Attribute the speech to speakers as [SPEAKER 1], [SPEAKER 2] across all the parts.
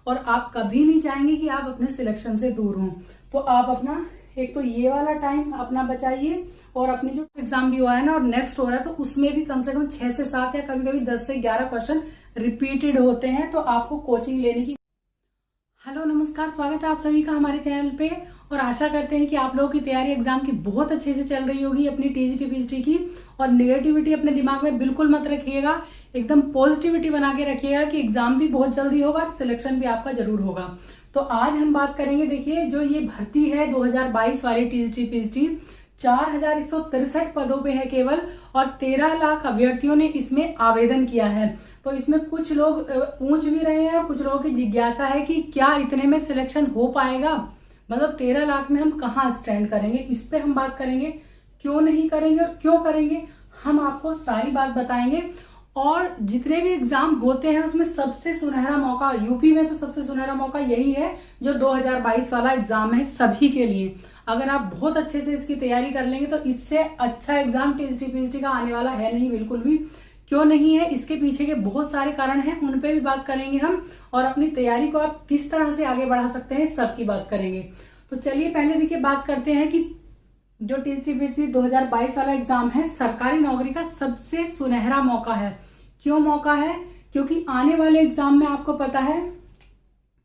[SPEAKER 1] और आप कभी नहीं चाहेंगे कि आप अपने सिलेक्शन से दूर हों। तो आप अपना एक तो ये वाला टाइम अपना बचाइए और अपनी जो एग्जाम भी हुआ है ना और नेक्स्ट हो रहा है तो उसमें भी कम से कम 6 से 7 या कभी कभी 10 से 11 क्वेश्चन रिपीटेड होते हैं, तो आपको कोचिंग लेने की। हेलो नमस्कार, स्वागत है आप सभी का हमारे चैनल पे और आशा करते हैं कि आप लोगों की तैयारी एग्जाम की बहुत अच्छे से चल रही होगी अपनी टीजीटी पीजीटी की। और नेगेटिविटी अपने दिमाग में बिल्कुल मत रखिएगा, एकदम पॉजिटिविटी बना के रखिएगा कि एग्जाम भी बहुत जल्दी होगा, सिलेक्शन भी आपका जरूर होगा। तो आज हम बात करेंगे, देखिए जो ये भर्ती है 2022 वाली टीजीटी पीजीटी 4163 पदों पे है केवल और 13 लाख अभ्यर्थियों ने इसमें आवेदन किया है। तो इसमें कुछ लोग पूछ भी रहे हैं और कुछ लोगों की जिज्ञासा है कि क्या इतने में सिलेक्शन हो पाएगा, मतलब 13 लाख में हम कहाँ स्टैंड करेंगे। इस पे हम बात करेंगे, क्यों नहीं करेंगे और क्यों करेंगे, हम आपको सारी बात बताएंगे। और जितने भी एग्जाम होते हैं उसमें सबसे सुनहरा मौका, यूपी में तो सबसे सुनहरा मौका यही है जो 2022 वाला एग्जाम है सभी के लिए। अगर आप बहुत अच्छे से इसकी तैयारी कर लेंगे तो इससे अच्छा एग्जाम टीजीटी पीजीटी का आने वाला है नहीं, बिल्कुल भी। क्यों नहीं है, इसके पीछे के बहुत सारे कारण हैं, उन पे भी बात करेंगे हम। और अपनी तैयारी को आप किस तरह से आगे बढ़ा सकते हैं, सबकी बात करेंगे। तो चलिए पहले देखिए बात करते हैं कि जो टीजीटी पीजीटी 2022 वाला एग्जाम है सरकारी नौकरी का सबसे सुनहरा मौका है। क्यों मौका है? क्योंकि आने वाले एग्जाम में आपको पता है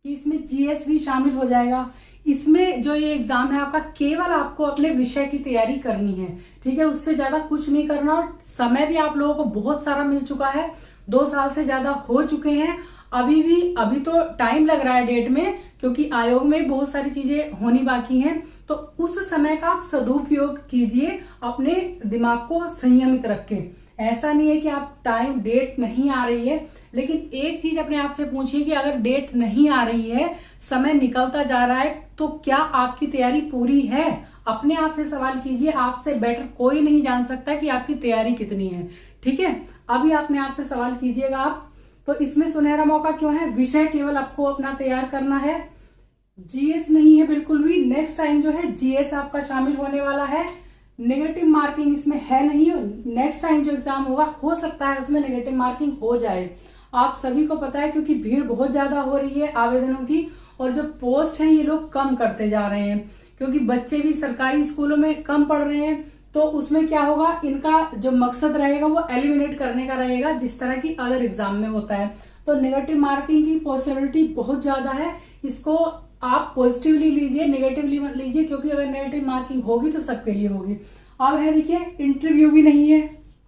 [SPEAKER 1] कि इसमें जीएस भी शामिल हो जाएगा। इसमें जो ये एग्जाम है आपका, केवल आपको अपने विषय की तैयारी करनी है, ठीक है, उससे ज्यादा कुछ नहीं करना। और समय भी आप लोगों को बहुत सारा मिल चुका है, 2 साल से ज्यादा हो चुके हैं। अभी तो टाइम लग रहा है डेट में, क्योंकि आयोग में बहुत सारी चीजें होनी बाकी हैं। तो उस समय का आप सदुपयोग कीजिए, अपने दिमाग को संयमित रख के। ऐसा नहीं है कि आप टाइम डेट नहीं आ रही है, लेकिन एक चीज अपने आप से पूछिए कि अगर डेट नहीं आ रही है, समय निकलता जा रहा है, तो क्या आपकी तैयारी पूरी है? अपने आप से सवाल कीजिए, आपसे बेटर कोई नहीं जान सकता कि आपकी तैयारी कितनी है, ठीक है। अभी अपने आप से सवाल कीजिएगा आप। तो इसमें सुनहरा मौका क्यों है? विषय केवल आपको अपना तैयार करना है, जीएस नहीं है बिल्कुल भी। नेक्स्ट टाइम जो है जीएस आपका शामिल होने वाला है, नेगेटिव मार्किंग इसमें है नहीं। नेक्स्ट टाइम जो एग्जाम होगा हो सकता है उसमें नेगेटिव मार्किंग हो जाए, आप सभी को पता है, क्योंकि भीड़ बहुत ज्यादा हो रही है आवेदनों की और जो पोस्ट है ये लोग कम करते जा रहे हैं, क्योंकि बच्चे भी सरकारी स्कूलों में कम पढ़ रहे हैं। तो उसमें क्या होगा, इनका जो मकसद रहेगा वो एलिमिनेट करने का रहेगा, जिस तरह की अदर एग्जाम में होता है। तो नेगेटिव मार्किंग की पॉसिबिलिटी बहुत ज्यादा है, इसको आप पॉजिटिवली लीजिए, नेगेटिवली मत लीजिए, क्योंकि अगर नेगेटिव मार्किंग होगी तो सबके लिए होगी। अब है देखिए, इंटरव्यू भी नहीं है,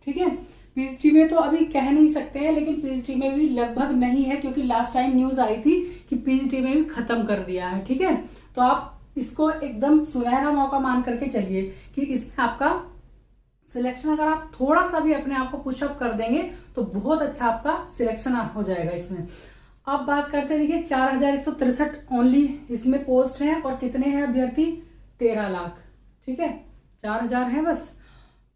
[SPEAKER 1] ठीक है। पीजीटी में तो अभी कह नहीं सकते हैं, लेकिन पीजीटी में भी लगभग नहीं है, क्योंकि लास्ट टाइम न्यूज आई थी कि पीजीटी में भी खत्म कर दिया है, ठीक है। तो आप इसको एकदम सुनहरा मौका मान करके चलिए कि इसमें आपका सिलेक्शन, अगर आप थोड़ा सा भी अपने आप को पुशअप कर देंगे तो बहुत अच्छा आपका सिलेक्शन हो जाएगा इसमें। अब बात करते हैं, देखिए 4163 ओनली इसमें पोस्ट है और कितने हैं अभ्यर्थी? 13 लाख, ठीक है, 4000 है बस।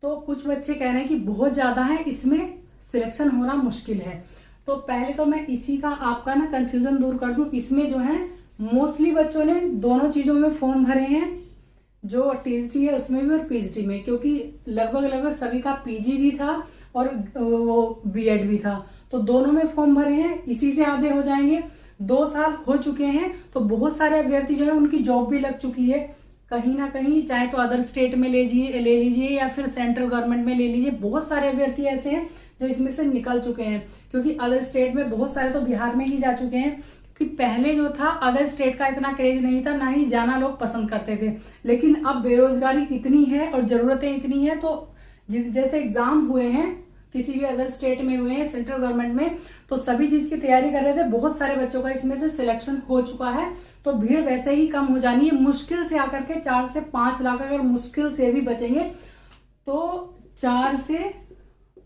[SPEAKER 1] तो कुछ बच्चे कह रहे हैं कि बहुत ज्यादा है, इसमें सिलेक्शन होना मुश्किल है। तो पहले तो मैं इसी का आपका ना कंफ्यूजन दूर कर दूं। इसमें जो है मोस्टली बच्चों ने दोनों चीजों में फॉर्म भरे हैं, जो टीजीटी है उसमें भी और पीजीटी में, क्योंकि लगभग सभी का पीजी भी था और वो बीएड भी था, तो दोनों में फॉर्म भरे हैं। इसी से आधे हो जाएंगे, 2 साल हो चुके हैं। तो बहुत सारे अभ्यर्थी जो है उनकी जॉब भी लग चुकी है कहीं ना कहीं, चाहे तो अदर स्टेट में ले लीजिए या फिर सेंट्रल गवर्नमेंट में ले लीजिए। बहुत सारे अभ्यर्थी ऐसे हैं जो इसमें से निकल चुके हैं, क्योंकि अदर स्टेट में बहुत सारे तो बिहार में ही जा चुके हैं, क्योंकि पहले जो था अदर स्टेट का इतना क्रेज नहीं था, ना ही जाना लोग पसंद करते थे। लेकिन अब बेरोजगारी इतनी है और जरूरतें इतनी है, तो जैसे एग्जाम हुए हैं किसी भी अदर स्टेट में हुए हैं, सेंट्रल गवर्नमेंट में, तो सभी चीज की तैयारी कर रहे थे। बहुत सारे बच्चों का इसमें से सिलेक्शन हो चुका है, तो भीड़ वैसे ही कम हो जानी है। मुश्किल से आकर के 4 से 5 लाख अगर मुश्किल से भी बचेंगे तो 4 से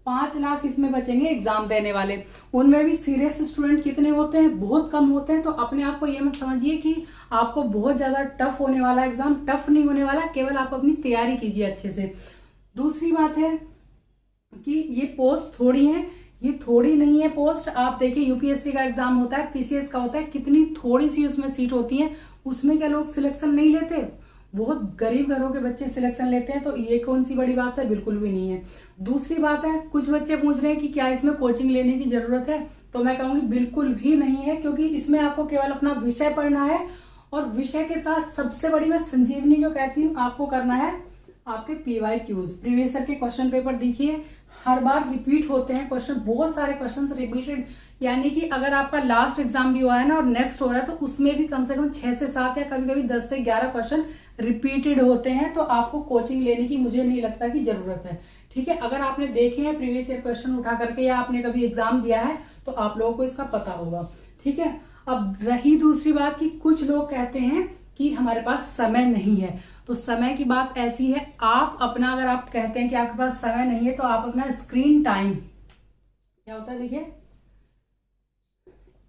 [SPEAKER 1] 5 लाख इसमें बचेंगे एग्जाम देने वाले। उनमें भी सीरियस स्टूडेंट कितने होते हैं? बहुत कम होते हैं। तो अपने आप को ये मत समझिए कि आपको बहुत ज्यादा टफ होने वाला एग्जाम, टफ नहीं होने वाला, केवल आप अपनी तैयारी कीजिए अच्छे से। दूसरी बात है कि ये पोस्ट थोड़ी है, ये थोड़ी नहीं है पोस्ट। आप देखिए यूपीएससी का एग्जाम होता है, पीसीएस का होता है, कितनी थोड़ी सी उसमें सीट होती है, उसमें क्या लोग सिलेक्शन नहीं लेते? बहुत गरीब घरों के बच्चे सिलेक्शन लेते हैं, तो ये कौन सी बड़ी बात है? बिल्कुल भी नहीं है। दूसरी बात है, कुछ बच्चे पूछ रहे हैं कि क्या इसमें कोचिंग लेने की जरूरत है? तो मैं कहूंगी बिल्कुल भी नहीं है, क्योंकि इसमें आपको केवल अपना विषय पढ़ना है और विषय के साथ सबसे बड़ी मैं संजीवनी जो कहती हूँ आपको करना है आपके PYQs, प्रीवियस ईयर के क्वेश्चन पेपर। देखिए हर बार रिपीट होते हैं क्वेश्चन, बहुत सारे क्वेश्चन रिपीटेड, यानी कि अगर आपका लास्ट एग्जाम भी हुआ है ना और नेक्स्ट हो रहा है तो उसमें भी कम से कम 6 से 7 या कभी कभी 10 से 11 क्वेश्चन रिपीटेड होते हैं। तो आपको कोचिंग लेने की मुझे नहीं लगता कि जरूरत है। ठीक है, अगर आपने देखे हैं प्रीवियस ईयर क्वेश्चन उठा करके या आपने कभी एग्जाम दिया है तो आप लोगों को इसका पता होगा। ठीक है, अब रही दूसरी बात कि कुछ लोग कहते हैं कि हमारे पास समय नहीं है, तो समय की बात ऐसी है, आप अपना, अगर आप कहते हैं कि आपके पास समय नहीं है तो आप अपना स्क्रीन टाइम, क्या होता है देखिए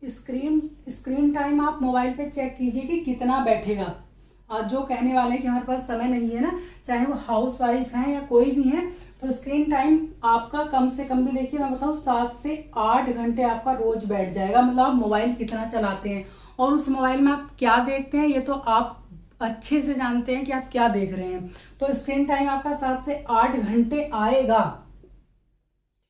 [SPEAKER 1] स्क्रीन टाइम आप मोबाइल पे चेक कीजिए कि कितना बैठेगा। जो कहने वाले हैं कि हमारे पास समय नहीं है ना, चाहे वो हाउस वाइफ है या कोई भी है, तो स्क्रीन टाइम आपका कम से कम भी देखिए मैं बताऊं 7 से 8 घंटे आपका रोज बैठ जाएगा। मतलब आप मोबाइल कितना चलाते हैं और उस मोबाइल में आप क्या देखते हैं ये तो आप अच्छे से जानते हैं कि आप क्या देख रहे हैं। तो स्क्रीन टाइम आपका 7 से 8 घंटे आएगा।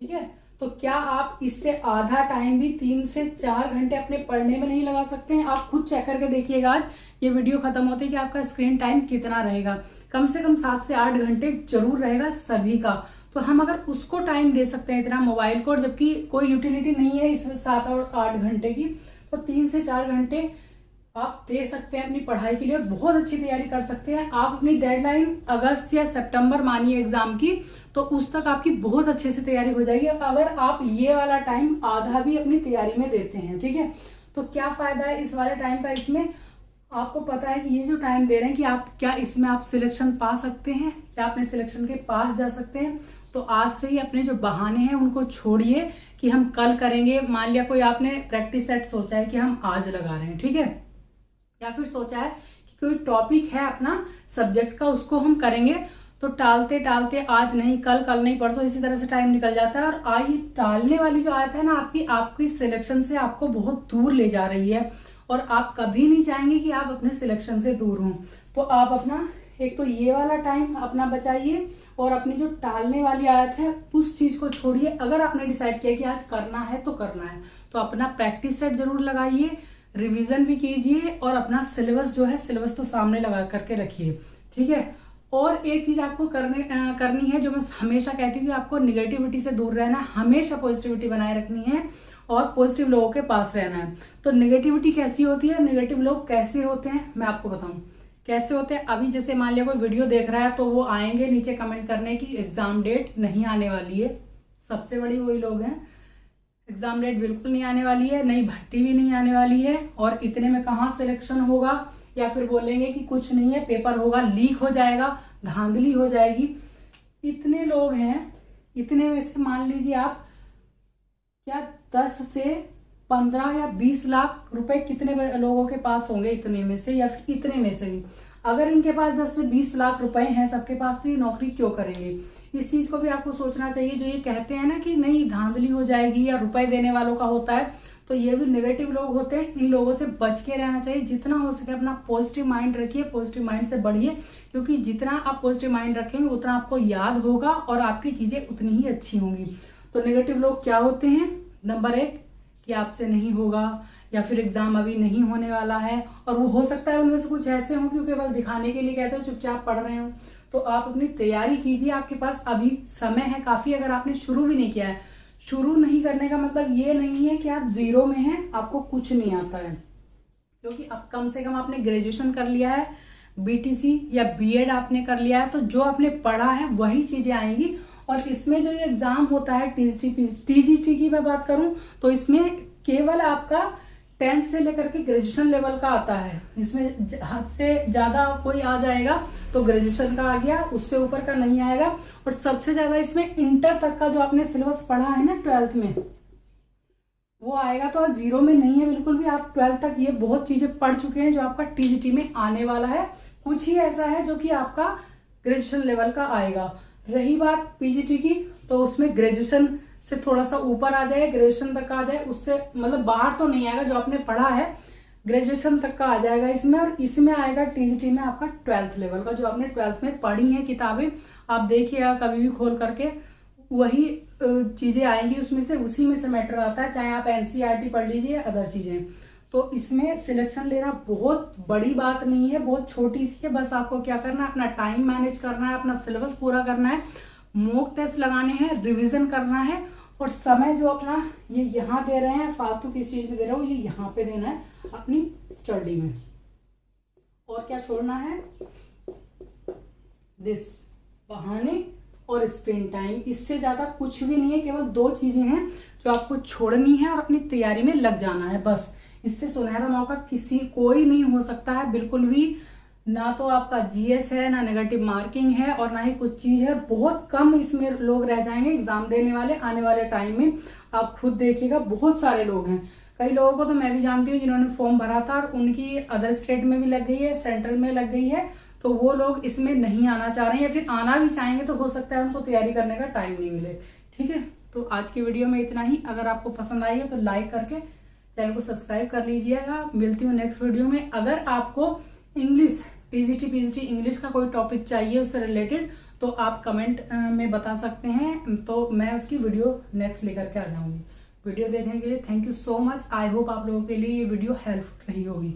[SPEAKER 1] ठीक है, तो क्या आप इससे आधा टाइम भी 3 से 4 घंटे अपने पढ़ने में नहीं लगा सकते हैं? आप खुद चेक करके देखिएगा आज ये वीडियो खत्म होते कि आपका स्क्रीन टाइम कितना रहेगा। कम से कम 7 से 8 घंटे जरूर रहेगा सभी का। तो हम अगर उसको टाइम दे सकते हैं इतना मोबाइल को, जबकि कोई यूटिलिटी नहीं है इसमें 7 और 8 घंटे की, तो 3 से 4 घंटे आप दे सकते हैं अपनी पढ़ाई के लिए और बहुत अच्छी तैयारी कर सकते हैं। आप अपनी डेडलाइन अगस्त या सितंबर मानिए एग्जाम की, तो उस तक आपकी बहुत अच्छे से तैयारी हो जाएगी अगर आप ये वाला टाइम आधा भी अपनी तैयारी में देते हैं। ठीक है, तो क्या फायदा है इस वाले टाइम का? इसमें आपको पता है कि ये जो टाइम दे रहे हैं कि आप क्या इसमें आप सिलेक्शन पा सकते हैं या अपने सिलेक्शन के पास जा सकते हैं। तो आज से ही अपने जो बहाने हैं उनको छोड़िए कि हम कल करेंगे। मान लिया कोई आपने प्रैक्टिस सेट सोचा है कि हम आज लगा रहे हैं, ठीक है, या फिर सोचा है कि कोई टॉपिक है अपना सब्जेक्ट का उसको हम करेंगे, तो टालते टालते आज नहीं कल, कल नहीं परसों, इसी तरह से टाइम निकल जाता है। और आई टालने वाली जो आदत है ना आपकी सिलेक्शन से आपको बहुत दूर ले जा रही है और आप कभी नहीं चाहेंगे कि आप अपने सिलेक्शन से दूर हों। तो आप अपना एक तो ये वाला टाइम अपना बचाइए और अपनी जो टालने वाली आदत है उस चीज को छोड़िए। अगर आपने डिसाइड किया कि आज करना है तो करना है, तो अपना प्रैक्टिस सेट जरूर लगाइए, रिवीजन भी कीजिए और अपना सिलेबस जो है सिलेबस तो सामने लगा करके रखिए। ठीक है, और एक चीज आपको करनी है जो मैं हमेशा कहती हूँ कि आपको निगेटिविटी से दूर रहना, हमेशा पॉजिटिविटी बनाए रखनी है और पॉजिटिव लोगों के पास रहना है। तो निगेटिविटी कैसी होती है, निगेटिव लोग कैसे होते हैं मैं आपको बताऊं कैसे होते हैं। अभी जैसे मान लिया कोई वीडियो देख रहा है तो वो आएंगे नीचे कमेंट करने की एग्जाम डेट नहीं आने वाली है। सबसे बड़ी वही लोग हैं, एग्जाम डेट बिल्कुल नहीं आने वाली है, नई भर्ती भी नहीं आने वाली है और इतने में कहाँ सिलेक्शन होगा, या फिर बोलेंगे कि कुछ नहीं है पेपर होगा लीक हो जाएगा, धांधली हो जाएगी। इतने लोग हैं, इतने में से मान लीजिए आप क्या 10 से 15 या 20 लाख रुपए कितने लोगों के पास होंगे इतने में से, या फिर इतने में से भी अगर इनके पास 10 से 20 लाख रुपए हैं सबके पास, तो ये नौकरी क्यों करेंगे? इस चीज को भी आपको सोचना चाहिए। जो ये कहते हैं ना कि नहीं धांधली हो जाएगी या रुपए देने वालों का होता है, तो ये भी नेगेटिव लोग होते हैं। इन लोगों से बच के रहना चाहिए। जितना हो सके अपना पॉजिटिव माइंड रखिए, पॉजिटिव माइंड से बढ़िए, क्योंकि जितना आप पॉजिटिव माइंड रखेंगे उतना आपको याद होगा और आपकी चीजें उतनी ही अच्छी होंगी। तो नेगेटिव लोग क्या होते हैं? नंबर 1 कि आपसे नहीं होगा या फिर एग्जाम अभी नहीं होने वाला है, और वो हो सकता है उनमें से कुछ ऐसे हों कि केवल दिखाने के लिए कहते हो चुपचाप पढ़ रहे हो। तो आप अपनी तैयारी कीजिए, आपके पास अभी समय है काफी। अगर आपने शुरू भी नहीं किया है, शुरू नहीं करने का मतलब ये नहीं है कि आप जीरो में हैं, आपको कुछ नहीं आता है, क्योंकि अब कम से कम आपने ग्रेजुएशन कर लिया है, बीटीसी या बीएड आपने कर लिया है, तो जो आपने पढ़ा है वही चीजें आएंगी। और इसमें जो ये एग्जाम होता है टीजीटी की मैं बात करूं तो इसमें केवल आपका 10th से लेकर के ग्रेजुएशन लेवल का आता है। इसमें हद से ज्यादा कोई आ जाएगा तो ग्रेजुएशन का आ गया, उससे ऊपर का नहीं आएगा। और सबसे ज्यादा इसमें इंटर तक का जो आपने सिलेबस पढ़ा है ना 12th में, वो आएगा। तो आप जीरो में नहीं है बिल्कुल भी, आप 12th तक ये बहुत चीजें पढ़ चुके हैं जो आपका टीजीटी में आने वाला है। कुछ ही ऐसा है जो कि आपका ग्रेजुएशन लेवल का आएगा। रही बात पीजीटी की, तो उसमें ग्रेजुएशन से थोड़ा सा ऊपर आ जाए, ग्रेजुएशन तक आ जाए, उससे मतलब बाहर तो नहीं आएगा, जो आपने पढ़ा है ग्रेजुएशन तक का आ जाएगा इसमें। और इसमें आएगा टीजीटी में आपका 12th लेवल का, जो आपने 12th में पढ़ी है किताबें, आप देखिएगा कभी भी खोल करके, वही चीजें आएंगी उसमें से, उसी में से मैटर आता है, चाहे आप एनसीईआरटी पढ़ लीजिए या अदर चीजें। तो इसमें सिलेक्शन लेना बहुत बड़ी बात नहीं है, बहुत छोटी सी है। बस आपको क्या करना है, अपना टाइम मैनेज करना है, अपना सिलेबस पूरा करना है, मॉक टेस्ट लगाने हैं, रिवीजन करना है, और समय जो अपना ये यहाँ दे रहे हैं, फालतू किस चीज में दे रहा हूँ, ये यहाँ पे देना है अपनी स्टडी में। और क्या छोड़ना है, दिस बहाने और स्क्रीन टाइम, इससे ज्यादा कुछ भी नहीं है। केवल 2 चीजें हैं जो आपको छोड़नी है और अपनी तैयारी में लग जाना है बस। इससे सुनहरा मौका कोई नहीं हो सकता है बिल्कुल भी। ना तो आपका जीएस है, ना नेगेटिव मार्किंग है, और ना ही कुछ चीज है। बहुत कम इसमें लोग रह जाएंगे एग्जाम देने वाले आने वाले टाइम में। आप खुद देखिएगा, बहुत सारे लोग हैं। कई लोगों को तो मैं भी जानती हूँ जिन्होंने फॉर्म भरा था और उनकी अदर स्टेट में भी लग गई है, सेंट्रल में लग गई है, तो वो लोग इसमें नहीं आना चाह रहे हैं, या फिर आना भी चाहेंगे तो हो सकता है उनको तैयारी करने का टाइम नहीं मिले। ठीक है, तो आज की वीडियो में इतना ही। अगर आपको पसंद आई है तो लाइक करके चैनल को सब्सक्राइब कर लीजिएगा। मिलती हूँ नेक्स्ट वीडियो में। अगर आपको इंग्लिश टीजीटी पीजीटी इंग्लिश का कोई टॉपिक चाहिए उससे रिलेटेड, तो आप कमेंट में बता सकते हैं, तो मैं उसकी वीडियो नेक्स्ट लेकर के आ जाऊंगी। वीडियो देखने के लिए thank you so much. I hope आप लोगों के लिए ये वीडियो हेल्पफुल रही होगी।